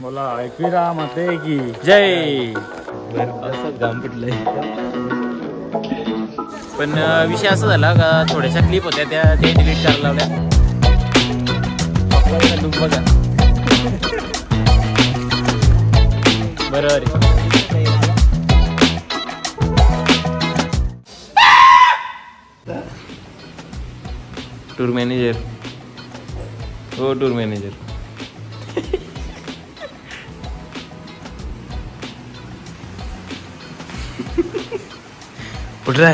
बोला एकविरा माते की जय. असं घाम फुटलंय. पण विषय असा झाला का थोड्याशा क्लिप होत्या त्या डिलीट करायला लावल्या. आपला लुक बघा. बरोबर टूर मॅनेजर. हो टूर मॅनेजर. कुठला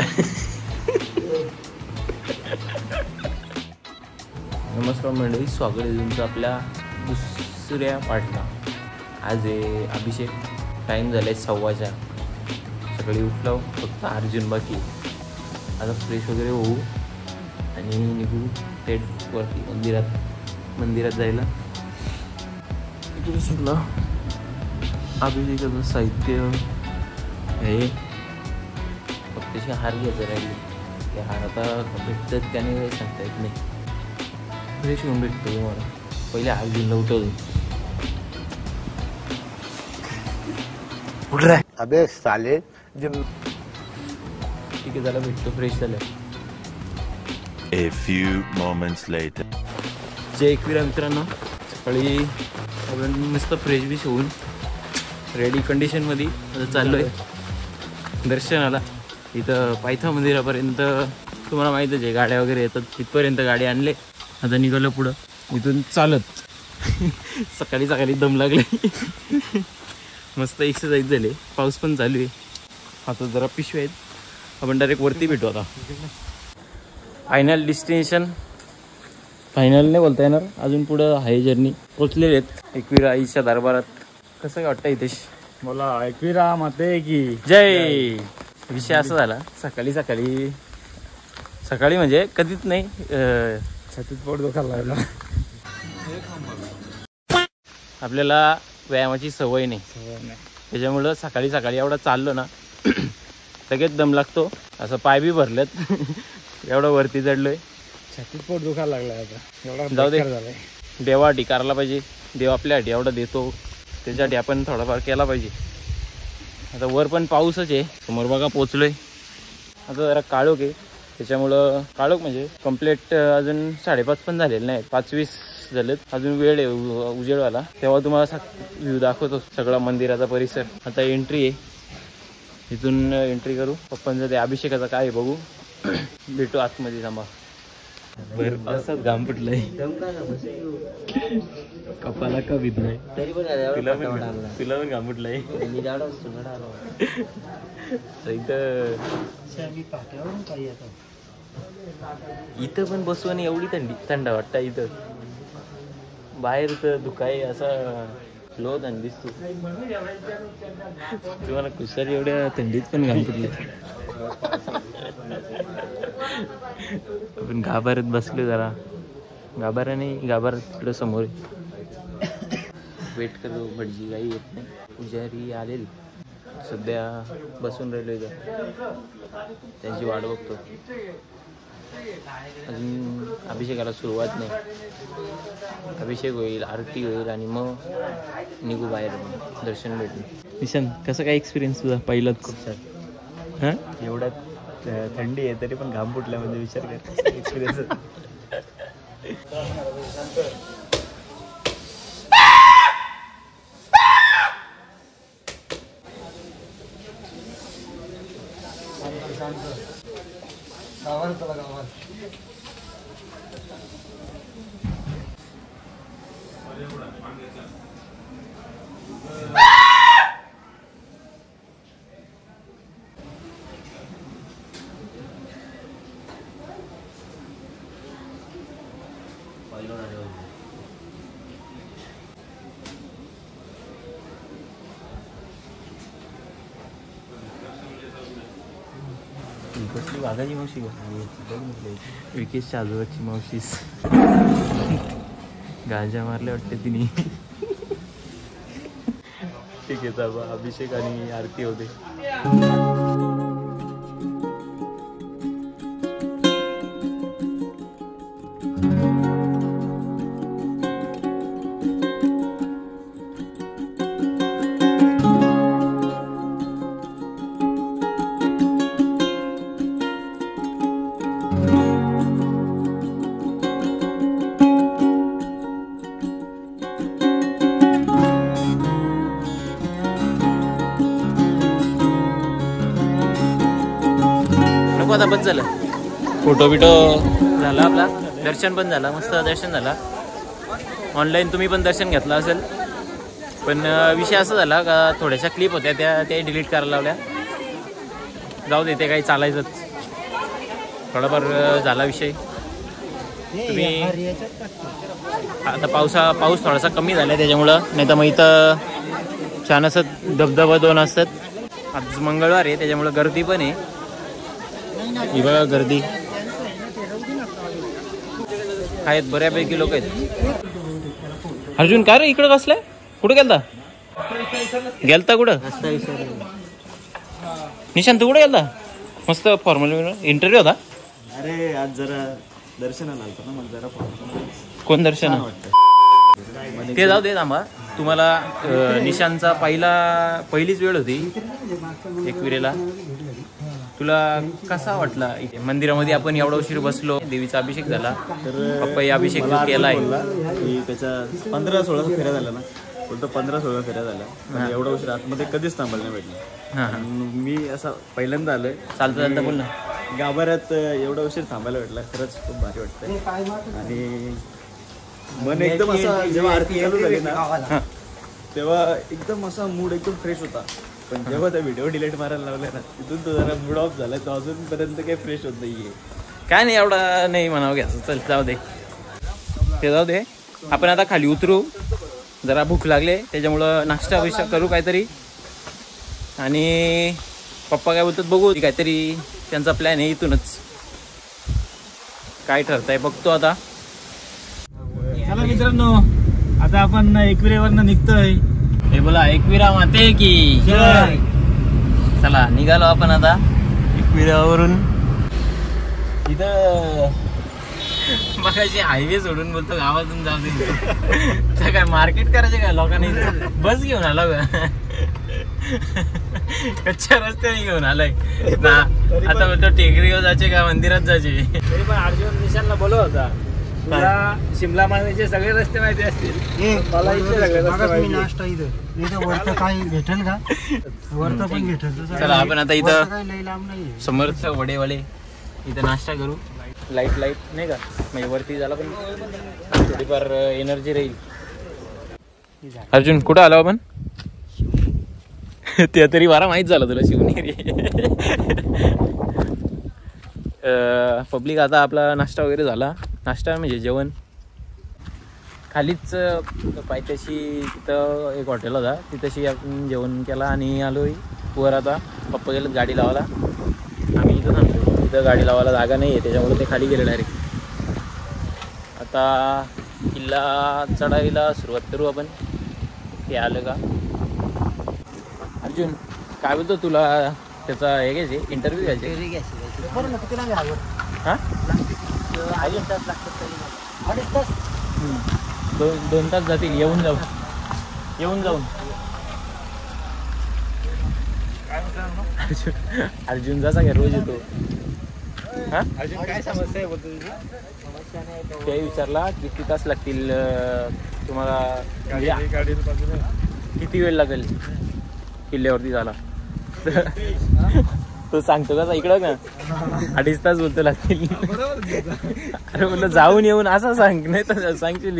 नमस्कार मंडळी, स्वागत आहे तुमचं आपल्या दुसऱ्या पार्टला. आज आहे अभिषेक. टाईम झाला आहे 4:15. सकाळी उठलो, फक्त अर्जुन बाकी. आता फ्रेश वगैरे होऊ आणि निघू थेट वरती मंदिरात जायला. इकडे सगळं अभिषेकाचं साहित्य हे फक्त तसे हार घ्यायचं राहिले. ते हार आता भेटतात त्याने काही सांगता येत नाही. फ्रेश होऊन भेटतो तुम्हाला. पहिले अर्जुनला उठवतो. उठ रहा अबे साले. ठीक आहे, त्याला भेटतो. फ्रेश झालं. A few moments later. जय एकविरा मित्रांनो. सकाळी आपण मस्त फ्रेश बीश होऊन रेडी कंडिशनमध्ये आता चाललो आहे दर्शनाला. इथं पायथा मंदिरापर्यंत तुम्हाला माहीतच आहे, गाड्या वगैरे येतात. तिथपर्यंत गाडी आणले. आता निघालो पुढं इथून चालत. सकाळी दम लागले. मस्त एक्सरसाइज झाली. पाऊस पण चालू आहे. आता जरा पिशव्या आहेत. आपण डायरेक्ट वरती भेटू. आता फायनल डेस्टिनेशन. फायनल नाही बोलता येणार, अजून पुढं आहे जर्नी. पोचलेले आहेत एकविरा आईच्या दरबारात. कसं काय वाटतं इथेश? बोला एकविरा माते की जय. विषय असा झाला, सकाळी म्हणजे कधीच नाही, छातीत पोट दुखायला लागला. आपल्याला व्यायामाची सवय नाही. त्याच्यामुळं सकाळी एवढा चाललो ना लगेच दम लागतो. असं पाय बी भरलेत. एवढं वरती चढलोय. छातीत पोट दुखायला लागलाय आता. एवढा जाऊ दे. झालाय. देवासाठी करायला पाहिजे. देव आपल्यासाठी एवढा देतो, त्याच्यासाठी आपण थोडाफार केला पाहिजे. आता वर पण पाऊसच आहे. समोर बघा पोचलोय. आता जरा काळोख आहे, त्याच्यामुळं काळोख म्हणजे कम्प्लीट अजून 5:30 पण झालेले नाही. 5:20 झालेत. अजून वेळ आहे उजेड व्हायला. तेव्हा तुम्हाला व्ह्यू दाखवतो सगळा मंदिराचा परिसर. आता एंट्री आहे, इथून एंट्री करू. पप्पांचं ते अभिषेकाचं काय बघू. भेटू आतमध्ये. थांबा. असंच घाम फुटलंय. कपाला का भीत नाही. तुला पण घाम फुटलंय. इथं पण बसू आणि एवढी थंड वाटतं इथं. बाहेर तर धुकाय असा लो थंड दिसतो. तुम्हाला कुसारी एवढ्या थंडीत पण घाम फुटली. आपण गाभाऱ्यात बसलो. जरा गाभारा तिकडं समोर. वेट करू. भटजी काही येत नाही. पुजारी आलेली. सध्या बसून राहिलो इथं, त्यांची वाट बघतो. अजून अभिषेकाला सुरुवात नाही. अभिषेक होईल, आरती होईल आणि मग निघू बाहेर. दर्शन भेटून. निशांत, कसं काय एक्सपिरियन्स तुझा पहिलाच? खूप छान. हां, एवढ्यात थंडी आहे तरी पण घाम फुटला म्हणजे विचार कर. एक्सपिरियन्स. कसली वाघाची मावशी का? विकेशच्या आजोबाची मावशीच. गांजा मारले वाटते तिने. ठीक आहे, तर अभिषेक आणि आरती होते. आता बस झालं. फोटो बिटो झाला आपला, दर्शन पण झाला, मस्त दर्शन झाला. ऑनलाईन तुम्ही पण दर्शन घेतलं असेल, पण विषय असा झाला का थोड्याशा क्लिप होत्या त्या डिलीट करायला लावल्या. जाऊ दे, ते काही चालायचंच. थोडाफार झाला विषय. तुम्ही आता पाऊस थोडासा कमी झाला त्याच्यामुळं, नाही तर मग इथं छान असं धबधबा 2 असतात. आज मंगळवार आहे त्याच्यामुळं गर्दी पण आहे. ही बघा गर्दी आहेत, बऱ्यापैकी लोक आहेत. अर्जुन काय रे इकडं बसलाय? कुठं गेलता कुठं? निशांत तू कुठे गेलता? मस्त फॉर्मल इंटरव्ह्यू होता. अरे आज जरा दर्शनाला आलतो ना, मग जरा कोण दर्शन? ते जाऊ दे. थांबा, तुम्हाला निशांतचा पहिलीच वेळ होती एकविरेला. तुला कसा वाटला इथे मंदिरामध्ये? आपण एवढा उशीर बसलो, देवीचा अभिषेक झाला, पप्पा अभिषेक केलाय की त्याच्या 15-16 फेऱ्या झाल्या ना, बोलतो 15-16 फेऱ्या झाल्या. एवढा उशीर आतमध्ये कधीच थांबायला नाही भेटलं. मी असा पहिल्यांदा आलोय. चालतं बोल ना. गाभाऱ्यात एवढा उशीर थांबायला भेटला, खरंच खूप भारी वाटतंय. आणि मन एकदम असा, जेव्हा आरती चालू झाली ना तेव्हा एकदम असा मूड एकदम फ्रेश होता. पण जेव्हा त्या व्हिडिओ डिलीट मारायला लावले ना, तिथून तो जरा मूड ऑफ झालाय. तो अजूनपर्यंत काही फ्रेश होत नाहीये. काय नाही, एवढा नाही म्हणावं घ्यायचं. चल जाऊ दे, ते जाऊ दे. आपण आता खाली उतरू, जरा भूक लागले त्याच्यामुळं नाश्ता विश्ता करू काहीतरी. आणि पप्पा काय बोलतात बघू, काहीतरी त्यांचा प्लॅन आहे. इथूनच काय ठरतंय बघतो आता. चला मित्रांनो, आता आपण एकविरेवरनं निघतोय. हे बोला एकविरा माते की जय. चला निघालो आपण आता एकविरावरून. इथं बघायचे हायवे सोडून बोलतो गावातून जाऊ दे. काय मार्केट करायचे काय लोकांनी? बस घेऊन आला कच्च्या रस्त्याने घेऊन आलाय ना. आता बोलतो टेकडीवर जायचे का मंदिरात जायचे? तरी पण अर्जुन निशांतला बोलत होता, तुला शिमला मार्केटचे सगळे रस्ते माहिती असतील. मला इथे सगळे रस्ते माहिती. नाश्ता इथं वरतं काही भेटेल का? वरतं पण भेटेल. चला आपण आता इथं काही लांब नाही. समर्थ वडेवाले इथं नाश्ता करू. लाईट नाही का, म्हणजे वरती झाला पण थोडीफार एनर्जी राहील. अर्जुन कुठं आलो आपण? ते तरी बारा माहीत झालं तुला, शिवनेरी. पब्लिक आता आपला नाश्ता वगैरे झाला. नाश्ता म्हणजे जेवण खालीच पायथ्याशी तिथं एक हॉटेल होता, तिथंशी आपण जेवण केला आणि आलोय वर. आता पप्पा गेलं गाडी लावायला, आम्ही इथं थांबतो. इथं गाडी लावायला जागा नाही आहे त्याच्यामुळे ते खाली गेले डायरेक्ट. आता किल्ला चढायला सुरुवात करू आपण. हे आलं का अर्जुन? काय बोलतो तुला त्याचा हे घ्यायचे, इंटरव्ह्यू घ्यायचे? हां 2 तास जातील येऊन जाऊन. अर्जुन जसा काय रोज येतो. हा काय समस्या आहे बोलतो तुझी? ते विचारला किती तास लागतील तुम्हाला, किती वेळ लागेल किल्ल्यावरती झाला. तो सांगतो कसा इकडं ना 2.5 तास बोलतो लागतील. अरे बोललं जाऊन येऊन असं सांग, नाही तर सांगशील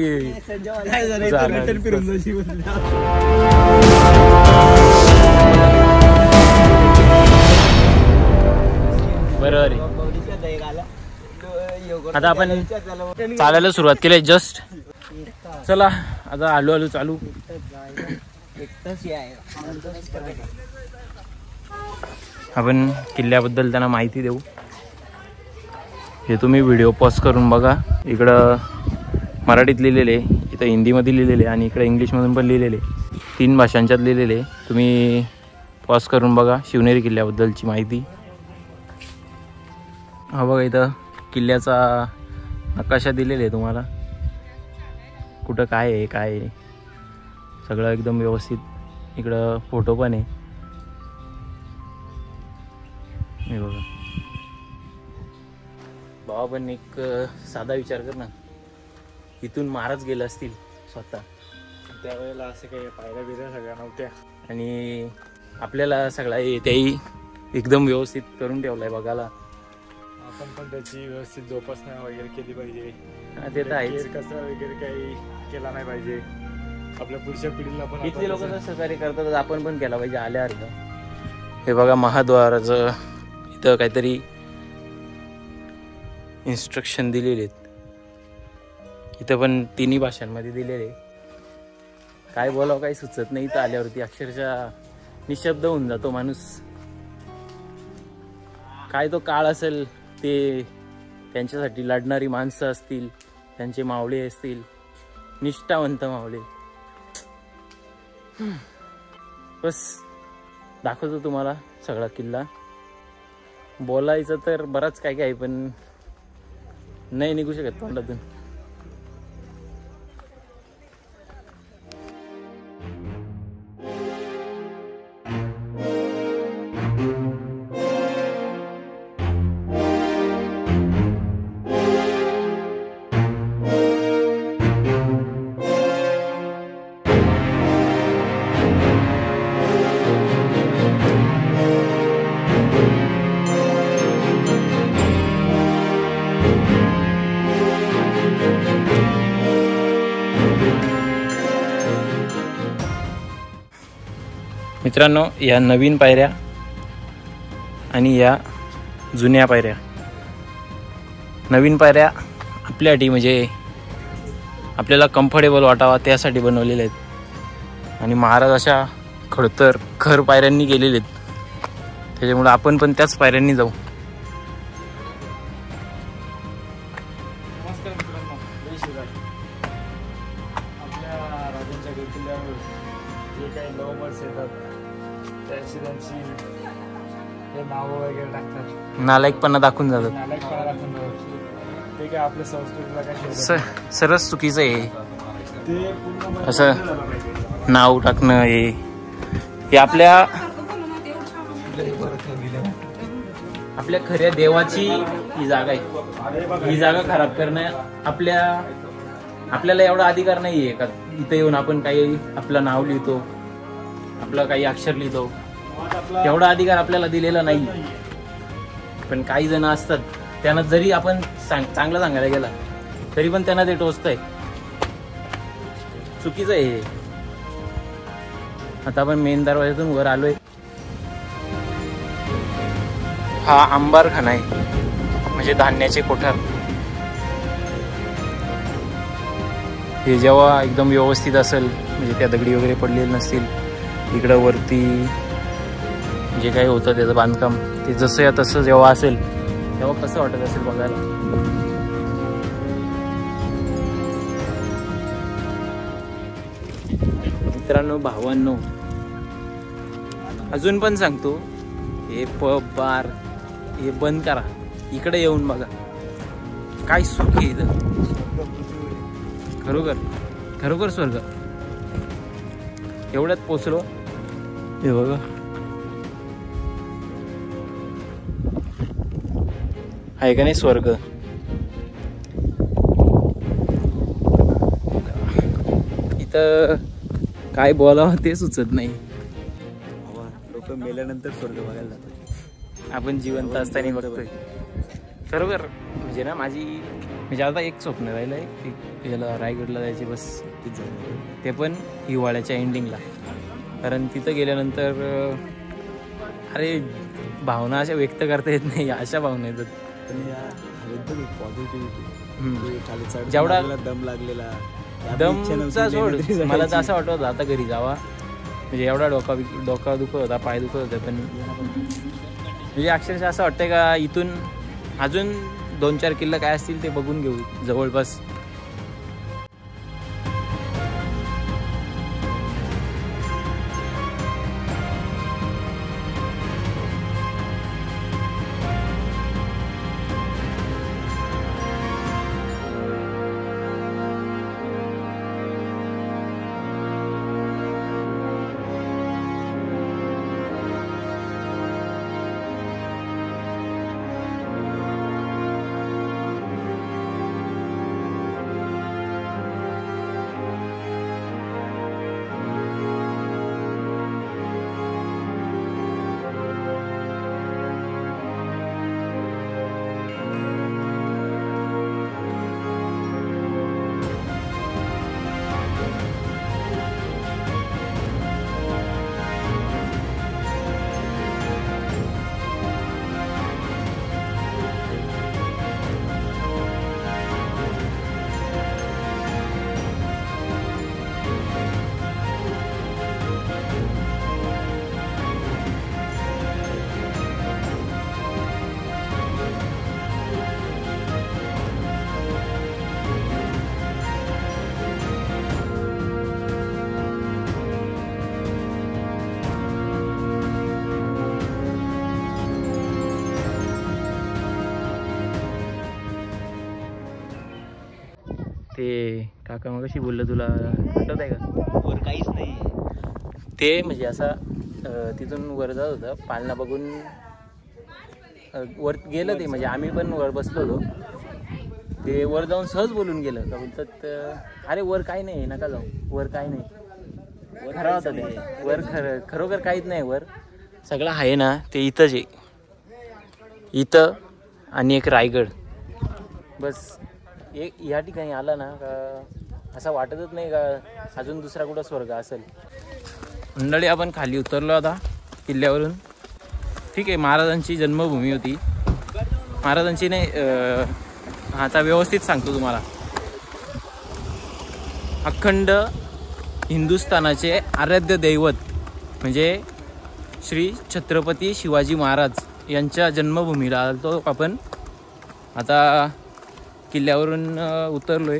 बरोबर आहे. आता आपण चालायला सुरुवात केली जस्ट. चला आता हळूहळू चालू. आपण किल्ल्याबद्दल त्यांना माहिती देऊ. हे तुम्ही व्हिडिओ पॉज करून बघा. इकडं मराठीत लिहिलेले, इथं हिंदीमध्ये लिहिलेले आणि इकडे इंग्लिशमधून पण लिहिलेले, 3 भाषांच्यात लिहिलेले. तुम्ही पॉज करून बघा शिवनेरी किल्ल्याबद्दलची माहिती. हा बघा इथं किल्ल्याचा नकाशा दिलेला आहे तुम्हाला, कुठं काय आहे काय आहे सगळं एकदम व्यवस्थित. इकडं फोटो पण आहे हे बघा. बाबा पण एक साधा विचार कर ना, इथून महाराज गेले असतील स्वतः, त्यावेळेला असं काही पायऱ्या बिऱ्या सगळ्या नव्हत्या आणि आपल्याला सगळा त्याही एकदम व्यवस्थित करून ठेवलाय बघायला. आपण पण त्याची व्यवस्थित जोपासना वगैरे केली पाहिजे. ते तर आहेच. केर कसा वगैरे काही केला नाही पाहिजे. आपल्या पुढच्या पिढीला पण इथले लोक जर सहकार्य करतात आपण पण केला पाहिजे आल्यावर. हे बघा महाद्वाराचं इथं काहीतरी इन्स्ट्रक्शन दिलेले आहेत. इथं पण तिन्ही भाषांमध्ये दिलेले. काय बोलावं काही सुचत नाही इथं आल्यावरती. अक्षरशः निशब्द होऊन जातो माणूस. काय तो काळ असेल ते त्यांच्यासाठी लढणारी माणसं असतील, त्यांचे मावळे असतील, निष्ठावंत मावळे. बस दाखवतो तुम्हाला सगळा किल्ला. बोलायचं तर बराच काय काय पण नाही निघू शकत तोंडातून. मित्रांनो, या नवीन पायऱ्या आणि या जुन्या पायऱ्या. नवीन पायऱ्या आपल्यासाठी म्हणजे आपल्याला कम्फर्टेबल वाटावा त्यासाठी बनवलेल्या आहेत आणि महाराज अशा खडतर खर पायऱ्यांनी गेलेले आहेत. त्याच्यामुळे आपण पण त्याच पायऱ्यांनी जाऊ. नमस्कार मित्रांनो, जय शिवराय. आपल्या राजांच्या किल्ल्यावर जे काही लवमर्स येतात त्यांची हे नावं वगैरे टाकतात. नालायकपणा दाखवून जातात. नालायकपणा दाखवून जातात. ते काय आपल्या संस्कृतीला काय सरस चुकीचं आहे ते पूर्ण असं झालं पाहिजे. नाव टाकणं. हे आपल्या खऱ्या देवाची ही जागा आहे. ही जागा खराब करणं आपल्याला एवढा अधिकार नाहीये का इथं येऊन आपण काही आपलं नाव लिहितो, आपलं काही अक्षर लिहितो. एवढा अधिकार आपल्याला दिलेला नाही. पण काही जण असतात त्यांना जरी आपण चांगलं सांगायला गेला तरी पण त्यांना ते टोचतंय. चुकीचं आहे हे. आता आपण मेन दरवाजातून वर आलोय. हा अंबारखाना आहे म्हणजे धान्याचे कोठार. हे जेव्हा एकदम व्यवस्थित असेल म्हणजे त्या दगडी वगैरे पडलेले नसतील, इकडं वरती जे काही होतं त्याचं बांधकाम ते जसं या तसं जेव्हा असेल तेव्हा कसं वाटत असेल बघायला. मित्रांनो, भावांनो, अजून पण सांगतो, हे पब बार हे बंद करा. इकडे येऊन बघा काय सुख आहे इथं. खरोखर स्वर्ग. एवढ्यात पोचलो. हे बघा आहे का नाही स्वर्ग. इथं काय बोलावं ते सुचत नाही. लोक मेल्यानंतर स्वर्ग बघायला जातात. आपण जिवंत असताना बघतोय. खरोखर म्हणजे ना माझी म्हणजे आता एक स्वप्न राहिलंय की याला रायगडला जायचे बस. ते पण हिवाळ्याच्या एंडिंगला. कारण तिथं गेल्यानंतर अरे भावना अशा व्यक्त करता येत नाही. अशा भावना येतात. पण या एकदम पॉझिटिव्हिटी जेवढा दम लागलेला दमचा सोड. मला तर असं वाटत होतं आता घरी जावा. म्हणजे एवढा डोका दुखत होता, पाय दुखत होता. पण म्हणजे अक्षरशः असं वाटतंय का इथून अजून 2-4 किल्ले काय असतील ते बघून घेऊ जवळपास. ते काका मग कशी बोललं तुला आठवत आहे का? वर काहीच नाही. ते म्हणजे असा तिथून वर जात होतं, पालना बघून वर गेलं ते, म्हणजे आम्ही पण वर बसलो होतो. ते वर जाऊन सहज बोलून गेलं का बोलतात अरे वर काही नाही नका जाऊ, वर काही नाही. खरं होतं ते, वर खरोखर काहीच नाही. वर सगळं आहे ना ते इथंच आहे, इथं आणि एक रायगड बस. एक या ठिकाणी आला ना का असं वाटतच नाही का अजून दुसरा कुठं स्वर्ग असेल. मंडळी आपण खाली उतरलो आता किल्ल्यावरून. ठीक आहे, महाराजांची जन्मभूमी होती. महाराजांची नाही, आता व्यवस्थित सांगतो तुम्हाला. अखंड हिंदुस्थानाचे आराध्य दैवत म्हणजे श्री छत्रपती शिवाजी महाराज यांच्या जन्मभूमीला आलो आपण. आता किल्ल्यावरून उतरलोय.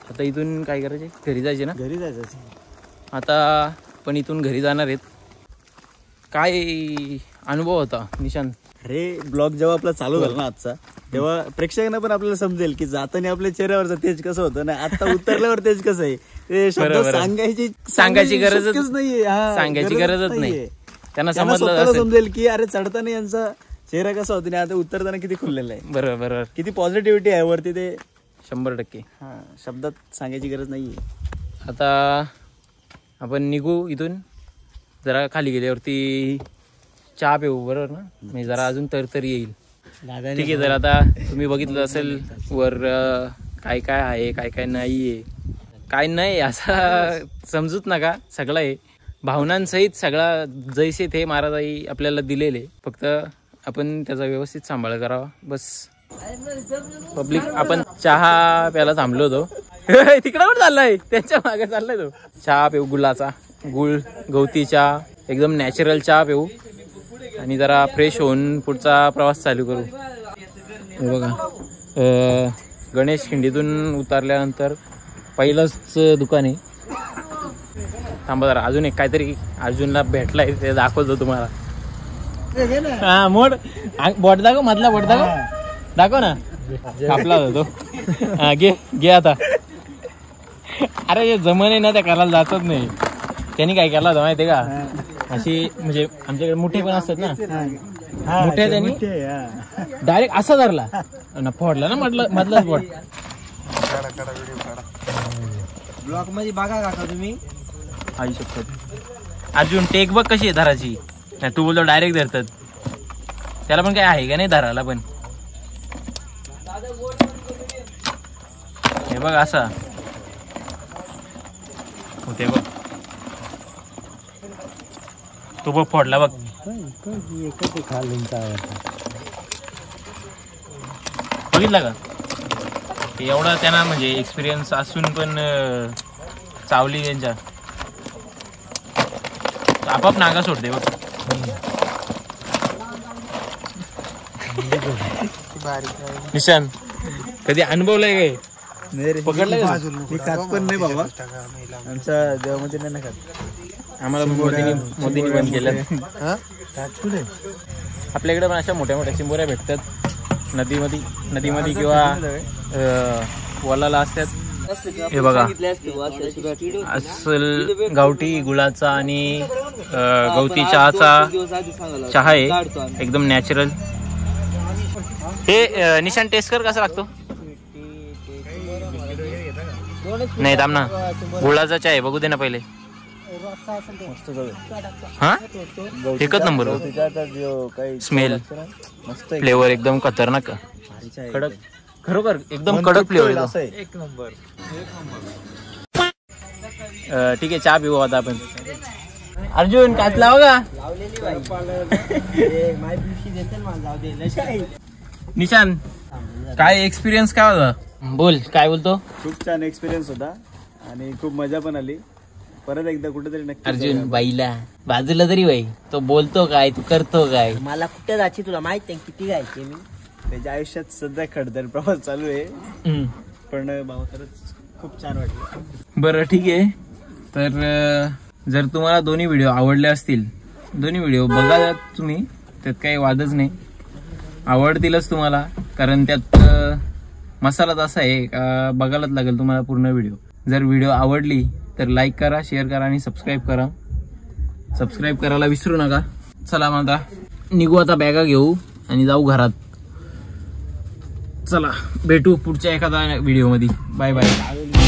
आता इथून काय करायचे? घरी जायचे ना? घरी जायचं. आता पण इथून घरी जाणार आहेत. काय अनुभव होता निशांत? अरे ब्लॉग जेव्हा आपला चालू झाला ना आजचा, तेव्हा प्रेक्षकांना पण आपल्याला समजेल की जाताना आपल्या चेहऱ्यावरचं तेज कसं होतं ना, आता उतरल्यावर तेज कसं आहे. ते शब्द सांगायची गरजच नाहीये. सांगायची गरजच नाही. त्यांना समजेल की अरे चढताना यांचा चेहरा कसा होता आणि आता उतरताना किती खुललेला आहे. बरोबर, किती पॉझिटिव्हिटी आहे वरती. ते 100%. शब्दात सांगायची गरज नाहीये. आता आपण निघू इथून. जरा खाली गेल्यावरती चहा पिऊ, बरोबर ना? म्हणजे जरा अजून तरतरी येईल. ठीक आहे. जर आता तुम्ही बघितलं असेल वर काय काय आहे, काय काय नाही आहे, काय नाही असं समजूच नका. सगळं आहे भावनांसहित, सगळा जैसे ते महाराजाई आपल्याला दिलेले, फक्त आपण त्याचा व्यवस्थित सांभाळ करावा बस. पब्लिक आपण चहा प्यायला थांबलो होतो. तिकडं पण चाललाय, त्यांच्या मागे चाललाय तो. चहा पिऊ, गुळाचा, गुळ गवती चहा, एकदम नॅचरल चहा पिऊ आणि जरा फ्रेश होऊन पुढचा प्रवास चालू करू. हे बघा, गणेश खिंडीतून उतरल्यानंतर पहिलंच दुकान आहे. थांबा जरा, अजून एक काहीतरी अर्जुनला भेटलाय ते दाखवतो तुम्हाला. हा मोड बोट दाखव, मधला बोट दाखव ना. कापला होता तो. हा घे आता. अरे हे जमन आहे ना, त्या करायला जातच नाही. त्यांनी काय केला होता माहितीये का? अशी म्हणजे आमच्याकडे मुठे पण असतात ना, मुठे त्यांनी डायरेक्ट असा धरला ना, फोडला ना मधलाच बोट. ब्लॉक मध्ये बघा काका तुम्ही. आई शपथ. अर्जुन टेक बघ कशी आहे धराची. नाही तू बोलतो डायरेक्ट धरतात, त्याला पण काय आहे का नाही धरायला पण. हे बघ असा होते बघ. तो बघ फोडला बघ. बघितला का? एवढा त्यांना म्हणजे एक्सपिरियन्स असून पण चावली त्यांच्या. आपाप नागा सोडते बघ. निशांत कधी अनुभवलंय काय? पकडलंय मी खात पण नाही बाबा, आमच्या देवामध्ये नाही खात. आम्हाला मोदींनी बंद केलं. आपल्याकडे पण अशा मोठ्या मोठ्या चिंबोऱ्या भेटतात नदीमध्ये किंवा वलाला असतात. हे बघा असल गावठी गुळाचा आणि गवती चहाचा चहा आहे, एकदम नॅचरल. हे निशान टेस्ट कर कसा लागतो. नाही थांब ना, गुळाचा चहा आहे, बघू दे ना पहिले. हा एकच नंबर स्मेल, फ्लेवर एकदम खतरनाक, कडक, खरोखर एकदम कडक फ्लेवर. एक नंबर. ठीक आहे, चहा पिऊ आता आपण. अर्जुन काच लाव का? निशान काय एक्सपिरियन्स काय होता? बोल, काय बोलतो? खूप छान एक्सपिरियन्स होता आणि खूप मजा पण आली. परत एकदा कुठेतरी नक्की. अर्जुन बाईला बाजूला तरी बाई, तो बोलतो काय, तू करतो काय? मला कुठे जायची तुला माहित आहे किती जायचे मी. त्याच्या आयुष्यात सध्या खडतर प्रवास चालू आहे, पण भाऊ खरंच खूप छान वाटलं. बरं ठीक आहे. तर जर तुम्हाला दोन्ही व्हिडिओ आवडले असतील, दोन्ही व्हिडिओ बघा तुम्ही, त्यात काही वादच नाही. आवडतीलच तुम्हाला, कारण त्यात मसालाच असा आहे का बघायलाच लागेल तुम्हाला पूर्ण व्हिडिओ. जर व्हिडिओ आवडली तर लाईक करा, शेअर करा आणि सबस्क्राईब करा. सबस्क्राईब करायला विसरू नका. चला मग आता निघू, आता बॅगा घेऊ आणि जाऊ घरात. चला भेटू पुढच्या एखाद्या व्हिडिओमध्ये. Bye bye.